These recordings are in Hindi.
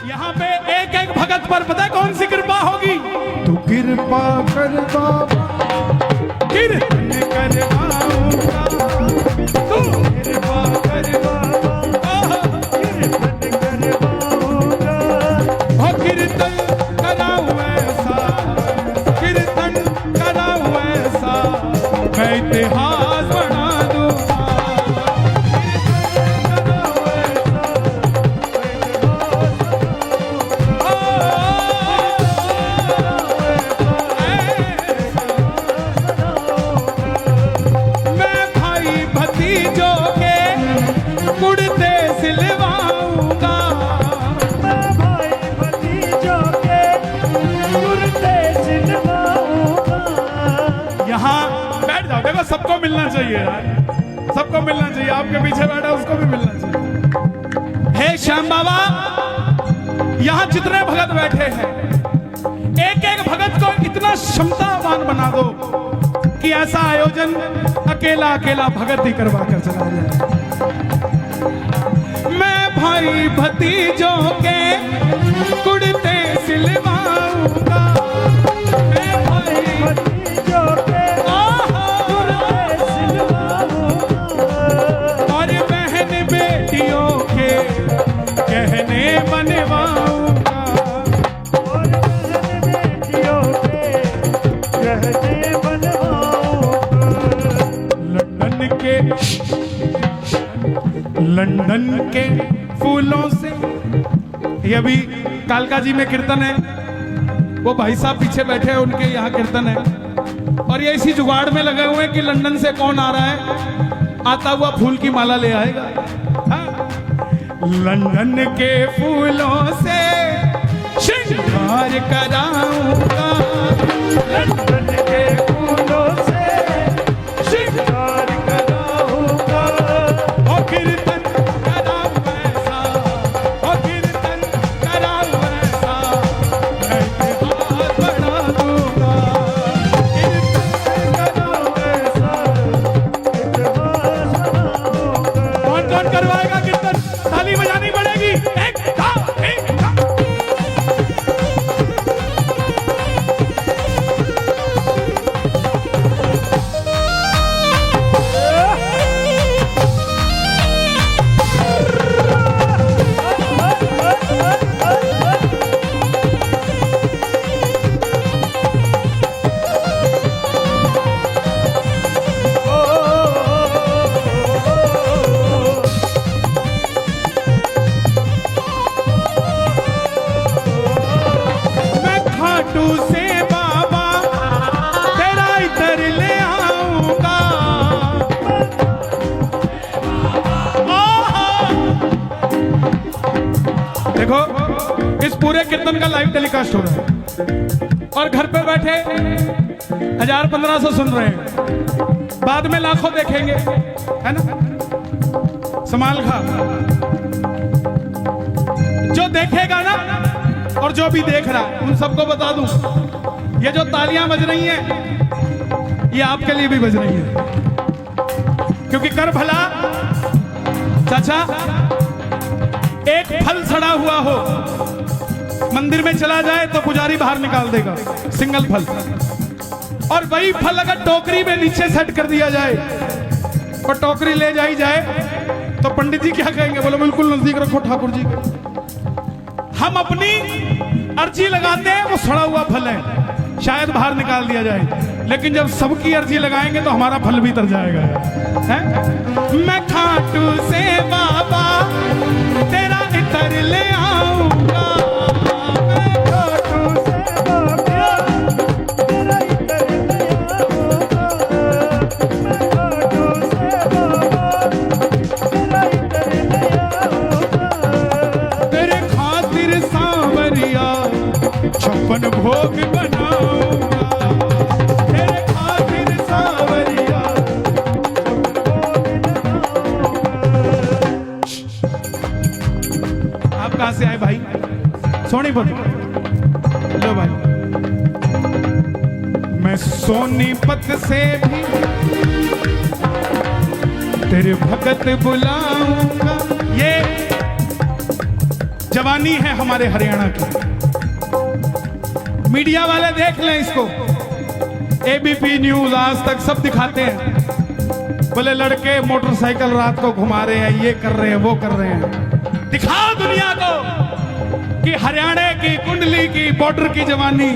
यहाँ पे एक एक भगत पर पता है कौन सी कृपा होगी? तू कृपा कर बाबा, कीर्तन करवाऊंगा, तू कृपा कर बाबा, कीर्तन करवाऊंगा। हो कीर्तन कराऊं ऐसा, कीर्तन कराऊं ऐसा, मैं इतिहास बना दूंगा। मैं भाई भतीजों के कुर्ते सिलवाऊंगा, मैं भाई भतीजों के कुर्ते सिलवाऊंगा। यहाँ बैठ जाओ। देखो सबको मिलना चाहिए यार, सबको मिलना चाहिए। आपके पीछे बैठा उसको भी मिलना चाहिए। हे श्याम बाबा, यहाँ जितने भगत बैठे हैं, एक एक भगत को इतना क्षमतावान बना दो कि ऐसा आयोजन अकेला अकेला भगत ही करवा कर चला जाए। मैं भाई भतीजों के कुर्ते सिलवाऊंगा, मैं भाई भतीजों के कुर्ते सिलवाऊंगा। और बहन बेटियों के गहने बनवाऊंगा, और बहन बेटियों के गहने बनवाऊंगा। लंदन के फूलों से, ये अभी कालका जी में कीर्तन है, वो भाई साहब पीछे बैठे हैं, उनके यहाँ कीर्तन है। और ये इसी जुगाड़ में लगे हुए हैं कि लंदन से कौन आ रहा है, आता हुआ फूल की माला ले आएगा। हाँ? लंदन के फूलों से श्रृंगार कराऊंगा, लंदन के फूलों से श्रृंगार कराऊंगा। और कीर्तन कराऊं ऐसा, और कीर्तन कराऊं ऐसा, मैं इतिहास बना दूंगा। कीर्तन कराऊं ऐसा। कौन कौन करवाएगा कीर्तन? ताली बजानी पड़ेगी। एक था, एक था। मैं खाटू से बाबा तेरा इधर ले आऊंगा। देखो इस पूरे कीर्तन का लाइव टेलीकास्ट हो रहा है और घर पे बैठे 1000-1500 सुन रहे हैं, बाद में लाखों देखेंगे, है ना? संभाल खा। जो देखेगा ना और जो भी देख रहा है उन सबको बता दूं, ये जो तालियां बज रही हैं ये आपके लिए भी बज रही है, क्योंकि कर भला चाचा, एक फल सड़ा हुआ हो मंदिर में चला जाए तो पुजारी बाहर निकाल देगा, सिंगल फल। और वही फल अगर टोकरी में नीचे सेट कर दिया जाए और टोकरी ले जाई जाए तो पंडित जी क्या कहेंगे? बोलो बिल्कुल नजदीक रखो ठाकुर जी के। हम अपनी अर्जी लगाते हैं, वो सड़ा हुआ फल है, शायद बाहर निकाल दिया जाए, लेकिन जब सबकी अर्जी लगाएंगे तो हमारा फल भी तर जाएगा, है? मैं खाटू से बाबा तेरा इतर ले आऊंगा, मैं खाटू से बाबा तेरा इतर ले आऊंगा। मैं खाटू से बाबा तेरा इतर ले आऊंगा। तेरे खातिर सांवरिया 56 भोग बनाऊंगा, तेरे खातिर सांवरिया। आप कहां से आए भाई? सोनीपत। लो भाई, मैं सोनीपत से भी तेरे भगत बुलाऊंगा। ये जवानी है हमारे हरियाणा की। मीडिया वाले देख लें इसको, एबीपी न्यूज, आज तक सब दिखाते हैं, बोले लड़के मोटरसाइकिल रात को घुमा रहे हैं, ये कर रहे हैं, वो कर रहे हैं। दिखाओ दुनिया को कि हरियाणा की कुंडली की बॉर्डर की जवानी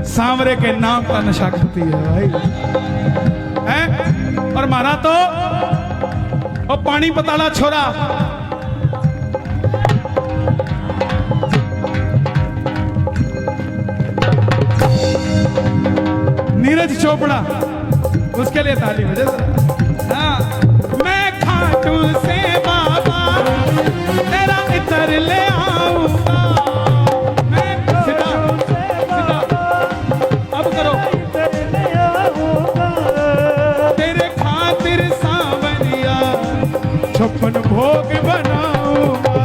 सांवरे के नाम का नशा करती है भाई, है? और मारा तो और पानी पताला छोरा, नीरज चोपड़ा, उसके लिए ताली बजे। हाँ, मैं खाटू से बाबा तेरा इतर ले आऊंगा, मैं सीधा सीधा अब करो, तेरे खातिर सांवरिया 56 भोग बनाऊंगा,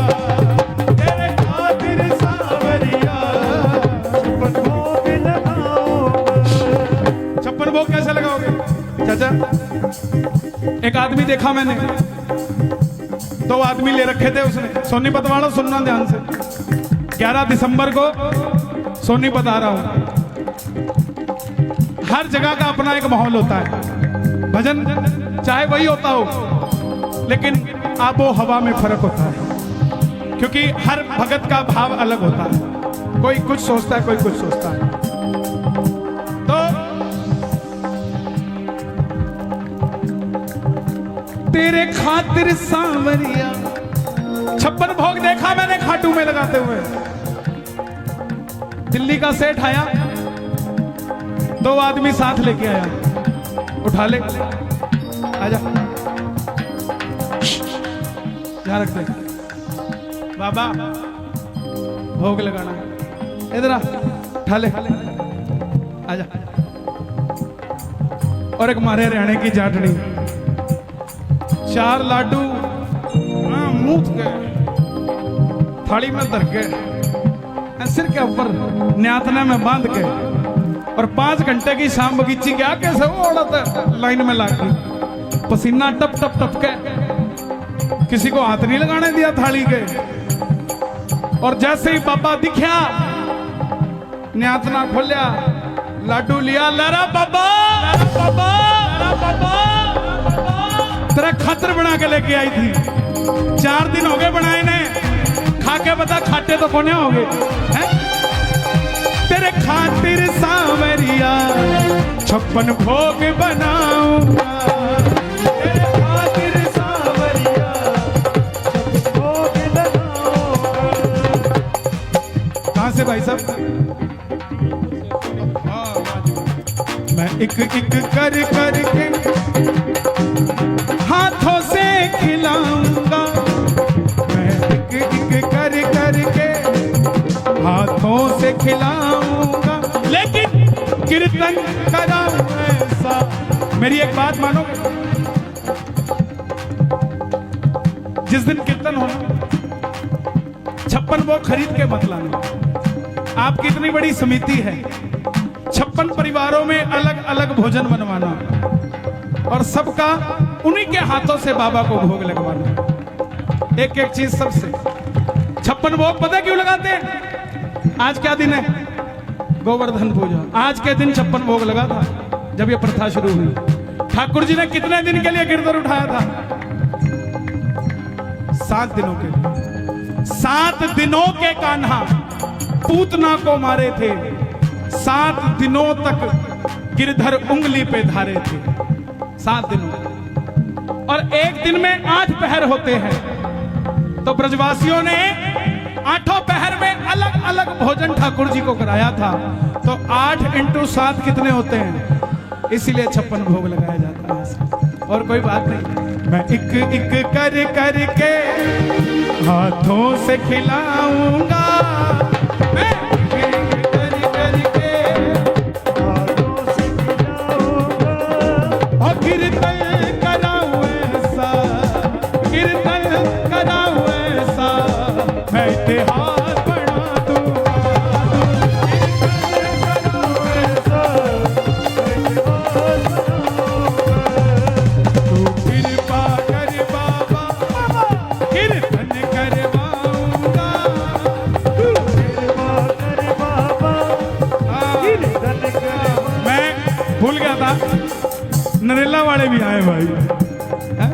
तेरे खातिर सांवरिया 56 भोग लगाऊंगा। 56 भोग कैसे लगाओगे चाचा? एक आदमी देखा मैंने, 2 आदमी ले रखे थे उसने। सोनीपत वालों सुनना ध्यान से, 11 दिसंबर को सोनीपत आ रहा हूं। हर जगह का अपना एक माहौल होता है, भजन चाहे वही होता हो, लेकिन आबो हवा में फर्क होता है, क्योंकि हर भगत का भाव अलग होता है। कोई कुछ सोचता है, कोई कुछ सोचता है। तो तेरे खातिर सांवरिया 56 भोग देखा मैंने खाटू में लगाते हुए। दिल्ली का सेठ आया, 2 आदमी साथ लेके आया, उठा ले, आजा, यहाँ रख दे बाबा, भोग लगाना, इधर आ, उठा ले, आजा। और एक मारे हरियाणे की जाटनी, 4 लाडू मूत गए, थाली में धर के, सिर के ऊपर न्यातना में बांध के, और 5 घंटे की शाम बगीची क्या कैसे वो औरत लाइन में लागी, पसीना टप टप टप के, किसी को हाथ नहीं लगाने दिया थाली के। और जैसे ही बाबा दिखा, न्यातना खोलिया, लाडू लिया, लरा बाबा, लरा बाबा, लरा बाबा, तेरा खातर बना के लेके आई थी, 4 दिन हो गए बनाए ने, खा के बता खाते तो कोने हो गए हैं? तेरे खातिर सांवरिया 56 भोग बनाऊंगा, तेरे खातिर सांवरिया 56 भोग बनाऊंगा। कहां से भाई साहब? मैं एक एक कर करके हाथों से खिलाऊंगा, मैं एक एक कर करके हाथों से खिलाऊंगा, लेकिन कीर्तन कराऊं ऐसा। मेरी एक बात मानो, जिस दिन कीर्तन होना 56 वो खरीद के मत लाना। आपकी इतनी बड़ी समिति है, 56 परिवारों में अलग अलग भोजन बनवाना और सबका उन्हीं के हाथों से बाबा को भोग लगवाना। एक एक चीज सबसे। 56 भोग पता क्यों लगाते हैं? आज क्या दिन है? गोवर्धन पूजा। आज के दिन 56 भोग लगा था जब ये प्रथा शुरू हुई। ठाकुर जी ने कितने दिन के लिए कीर्तन उठाया था? 7 दिनों के लिए। 7 दिनों के कान्हा पूतना को मारे थे, 7 दिनों तक गिरधर उंगली पे धारे थे, 7 दिनों। और एक दिन में 8 पहर होते हैं, तो ब्रजवासियों ने 8 पहर में अलग अलग भोजन ठाकुर जी को कराया था। तो 8 × 7 कितने होते हैं? इसीलिए 56 भोग लगाया जाता है। और कोई बात नहीं। मैं एक एक कर करके हाथों से खिलाऊंगा, मैं एक एक कर करके हाथों से खिलाऊंगा, और कीर्तन कराऊं ऐसा, कीर्तन कराऊं ऐसा, मैं इतिहास बना दूंगा, कीर्तन कराऊं ऐसा, मैं इतिहास बनाऊंगा। तू कृपा कर बाबा, कीर्तन करवाऊंगा, था नरेला वाले भी आए भाई हैं?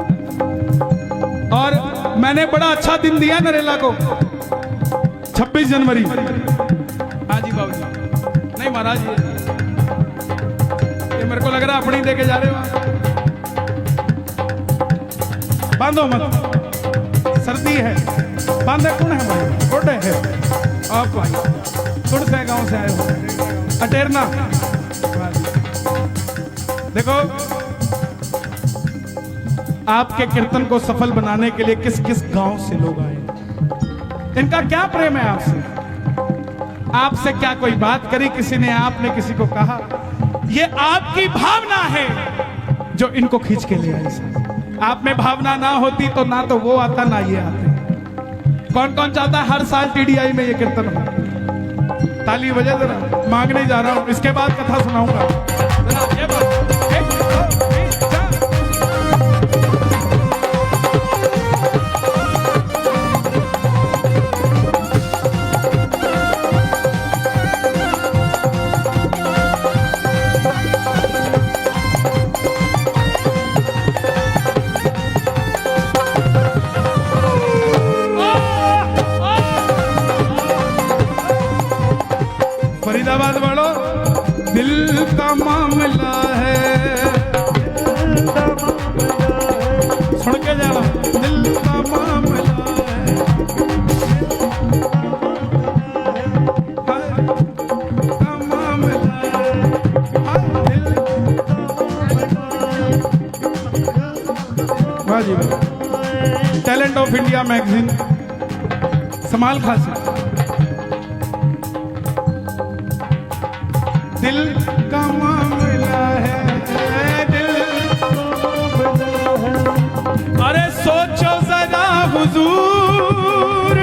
और मैंने बड़ा अच्छा दिन दिया नरेला को 26 जनवरी। हाँ जी बाबू जी, नहीं महाराज ये मेरे को लग रहा अपनी दे के जा रहे हो आप। बांधो मत, सर्दी है, बांधे कौन है भाई? छोटे है आप भाई, कुड़ से गांव से आए हो, अटेरना। देखो आपके कीर्तन को सफल बनाने के लिए किस किस गांव से लोग आए, इनका क्या प्रेम है आपसे? आपसे क्या कोई बात करी किसी ने, आपने किसी को कहा? ये आपकी भावना है जो इनको खींच के ले आई। आप में भावना ना होती तो ना तो वो आता ना ये आते। कौन कौन चाहता है हर साल टीडीआई में ये कीर्तन हो? ताली बजे जरा, मांगने जा रहा हूं, इसके बाद कथा सुनाऊंगा। जरा ये बात, एक, दो, तीन, चार। फरीदाबाद वालों, दिल का मामला है, सुन के जाना, दिल का मामला है, का मामला है, दिल। वाह जी वाह, टैलेंट ऑफ इंडिया मैगजीन, समाल खासी। दिल का मामला है, दिल अरे सोचो जरा हुजूर,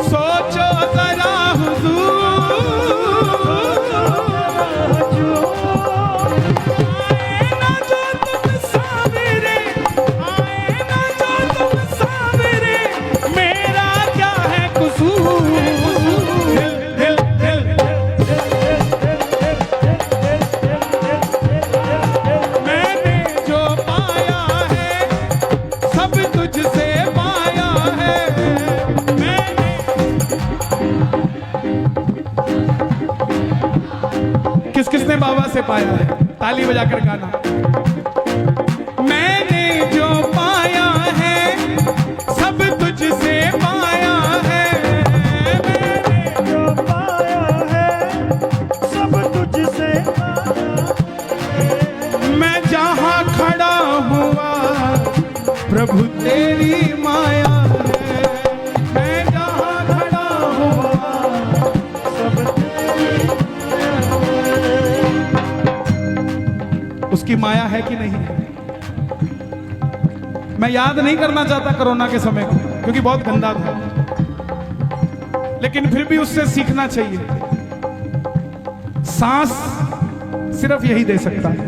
सोचो जरा हुजूर, आए ना जो तुम सामने, आए ना जो तुम सामने, मेरा क्या है कसूर? किस किसने बाबा से पाया है? ताली बजाकर गाना। मैंने जो पाया है सब तुझसे पाया है, मैंने जो पाया है सब तुझसे मैं जहां खड़ा हुआ प्रभु तेरी माया है, मैं जहां खड़ा हुआ सब उसकी माया है कि नहीं है? मैं याद नहीं करना चाहता कोरोना के समय को, क्योंकि बहुत गंदा था, लेकिन फिर भी उससे सीखना चाहिए। सांस सिर्फ यही दे सकता है,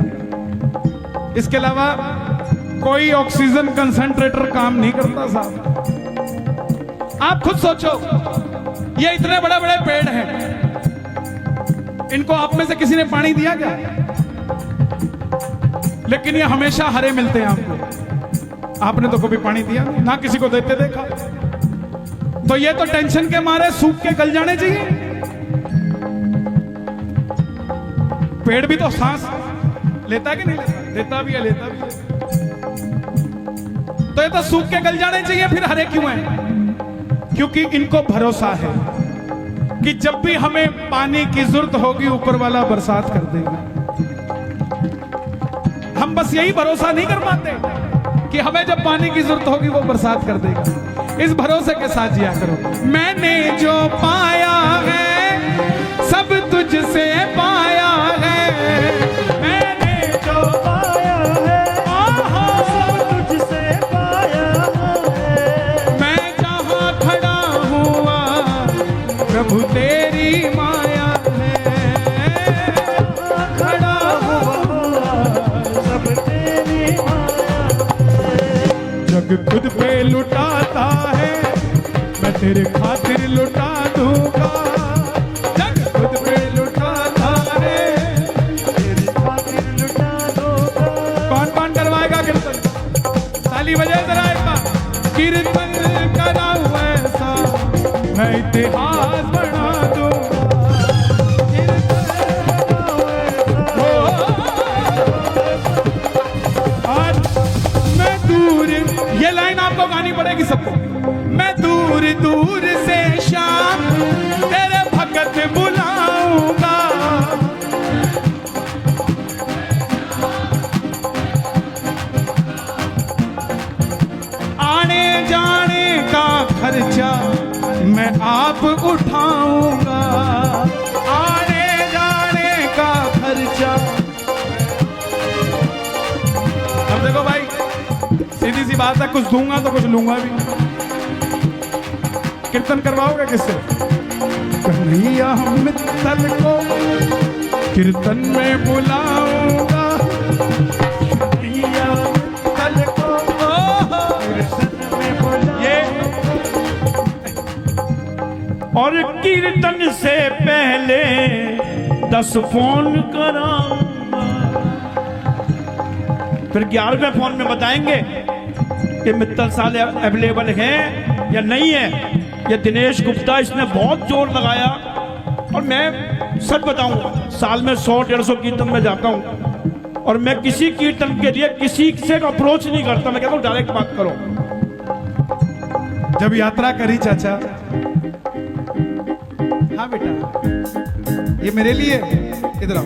इसके अलावा कोई ऑक्सीजन कंसंट्रेटर काम नहीं करता साहब। आप खुद सोचो, ये इतने बड़े बड़े पेड़ हैं, इनको आप में से किसी ने पानी दिया क्या? लेकिन ये हमेशा हरे मिलते हैं आपको। आपने तो कभी पानी दिया नहीं, ना किसी को देते देखा। तो ये तो टेंशन के मारे सूख के गल जाने चाहिए। पेड़ भी तो सांस लेता है कि नहीं लेता? देता भी है, लेता भी है। तो ये तो सूख के गल जाने चाहिए, फिर हरे क्यों हैं? क्योंकि इनको भरोसा है कि जब भी हमें पानी की जरूरत होगी ऊपर वाला बरसात कर देगा। हम बस यही भरोसा नहीं कर पाते कि हमें जब पानी की जरूरत होगी वो बरसात कर देगा। इस भरोसे के साथ जिया करो। मैंने जो पाया है सब तुझसे पाया है, मैंने जो पाया है सब तुझसे पाया है, मैं जहां खड़ा हुआ प्रभु तेरी माया है, खड़ा हुआ सब तेरी माया है। जग खुद पे लुटाता है, मैं तेरे खातिर लुटा दूंगा। जग खुद पे लुटाता है, मैं इतिहास बना दूंगा। और मैं दूर, ये लाइन आपको गानी पड़ेगी सबको। मैं दूर दूर से शाम तेरे भगत बुलाऊंगा। आने जाने का खर्चा मैं आप उठाऊंगा। आने जाने का खर्चा। अब देखो भाई, सीधी सी बात है, कुछ दूंगा तो कुछ लूंगा भी। कीर्तन करवाओगे किससे? कन्हैया मित्तल को कीर्तन में बुलाऊंगा। कन्हैया मित्तल को कीर्तन में बुलाऊंगा। ये और कीर्तन से पहले 10 फोन कराऊंगा। फिर 11वें फोन में बताएंगे कि मित्तल साले अवेलेबल हैं या नहीं है। ये दिनेश गुप्ता, इसने बहुत जोर लगाया। और मैं सच बताऊंगा, साल में 100-150 कीर्तन में जाता हूं और मैं किसी कीर्तन के लिए किसी से अप्रोच नहीं करता। मैं कहता हूं डायरेक्ट बात करो। जब यात्रा करी चाचा, हाँ बेटा, ये मेरे लिए, इधर आओ,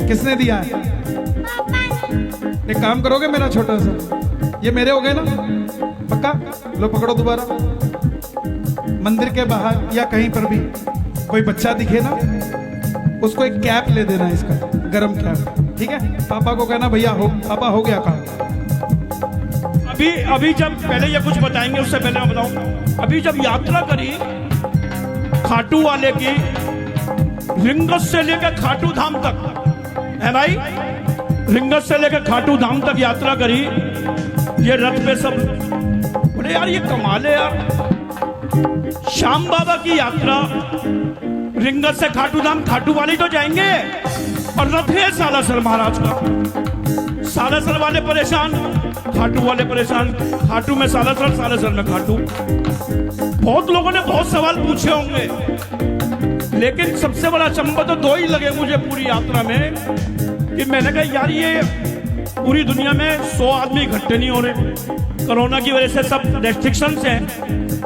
किसने दिया है? एक काम करोगे मेरा छोटा सा, ये मेरे हो गए ना पक्का? लो पकड़ो दोबारा। मंदिर के बाहर या कहीं पर भी कोई बच्चा दिखे ना, उसको एक कैप ले देना, इसका गरम कैप, ठीक है? पापा को कहना भैया हो, पापा हो गया काम। अभी जब पहले ये कुछ बताएंगे, उससे पहले मैं बताऊं, अभी जब यात्रा करी खाटू वाले की, रिंगस से लेकर खाटू धाम तक है भाई, रिंगस से लेकर खाटू धाम तक यात्रा करी। ये रथ पे सब बोले यार ये कमाल है यार। श्याम बाबा की यात्रा रिंगस से खाटू धाम, खाटू वाली तो जाएंगे और रथ है सालासर महाराज का। सालासर वाले परेशान, खाटू वाले परेशान। खाटू में सालासर, सालासर में खाटू। बहुत लोगों ने बहुत सवाल पूछे होंगे, लेकिन सबसे बड़ा अचंभा तो 2 ही लगे मुझे पूरी यात्रा में कि मैंने कहा यार ये पूरी दुनिया में 100 आदमी इकट्ठे नहीं हो रहे, कोरोना की वजह से सब रेस्ट्रिक्शंस हैं।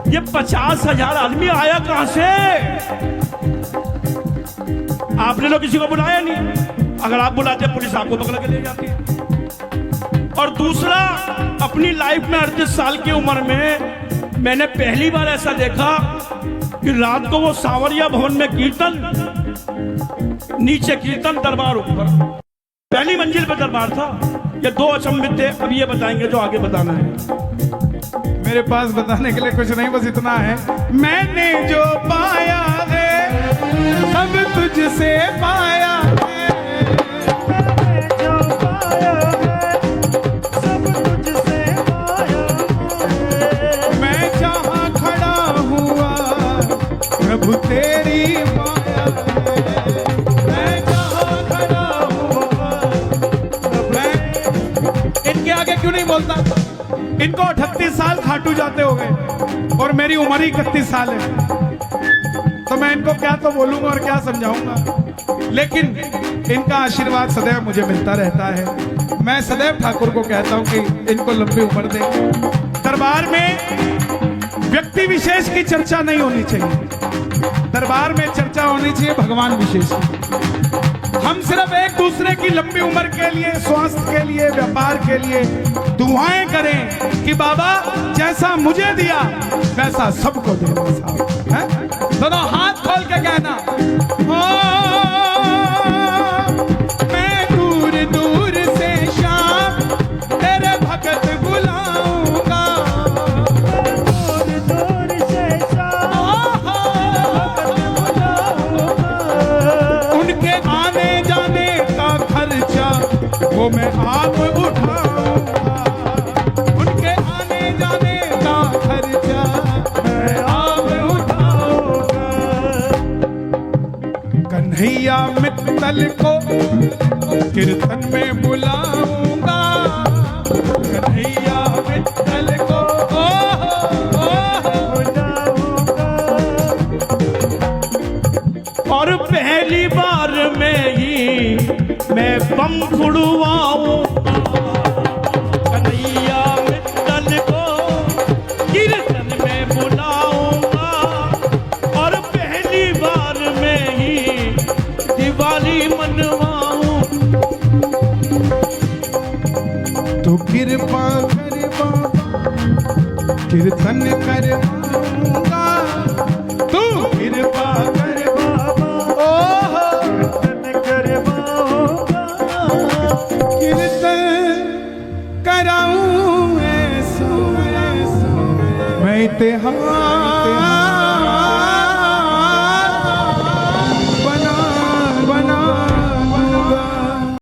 ये 50,000 आदमी आया कहां से? आपने तो किसी को बुलाया नहीं। अगर आप बुलाते पुलिस आपको पकड़ के ले जाती। और दूसरा, अपनी लाइफ में 38 साल की उम्र में मैंने पहली बार ऐसा देखा कि रात को वो सांवरिया भवन में कीर्तन, नीचे कीर्तन, दरबार ऊपर, पहली मंजिल पे दरबार था। ये 2 अचंभित थे। अब ये बताएंगे जो आगे बताना है। मेरे पास बताने के लिए कुछ नहीं, बस इतना है, मैंने जो पाया है सब तुझसे पाया है। मैंने जो पाया है सब तुझसे पाया है। मैं जहाँ खड़ा हुआ प्रभु तेरी माया है। मैं जहाँ खड़ा हुआ, मैं इनके आगे क्यों नहीं बोलता? इनको 38 साल खाटू जाते हो गए और मेरी उम्र ही 31 साल है, तो मैं इनको क्या तो बोलूंगा और क्या समझाऊंगा। लेकिन इनका आशीर्वाद सदैव मुझे मिलता रहता है। मैं सदैव ठाकुर को कहता हूं कि इनको लंबी उम्र दे। दरबार में व्यक्ति विशेष की चर्चा नहीं होनी चाहिए, दरबार में चर्चा होनी चाहिए भगवान विशेष की। हम सिर्फ एक दूसरे की लंबी उम्र के लिए, स्वास्थ्य के लिए, व्यापार के लिए दुआएं करें कि बाबा जैसा मुझे दिया वैसा सबको देना साहब, हैं? दोनों हाथ खोल के कहना, ओ मैं दूर दूर से शाम तेरे भगत बुलाऊंगा। दूर दूर से शाम उनके आने जाने का खर्चा वो मैं आप उठाऊंगा। उनके आने जाने का खर्चा मैं आप उठाऊंगा। कन्हैया मित्तल को कीर्तन में बुलाऊंगा। कन्हैया मित्तल को बुलाऊंगा। बम फुड़वाऊंगा, कन्हैया मित्तल को कीर्तन में बुलाऊंगा, और पहली बार में ही दिवाली मनवाऊं। तो कृपा कर बाबा कीर्तन करवाऊंगा, तू कृपा कर बाबा कीर्तन करवाऊंगा, कीर्तन कराऊं ऐसा मैं इतिहास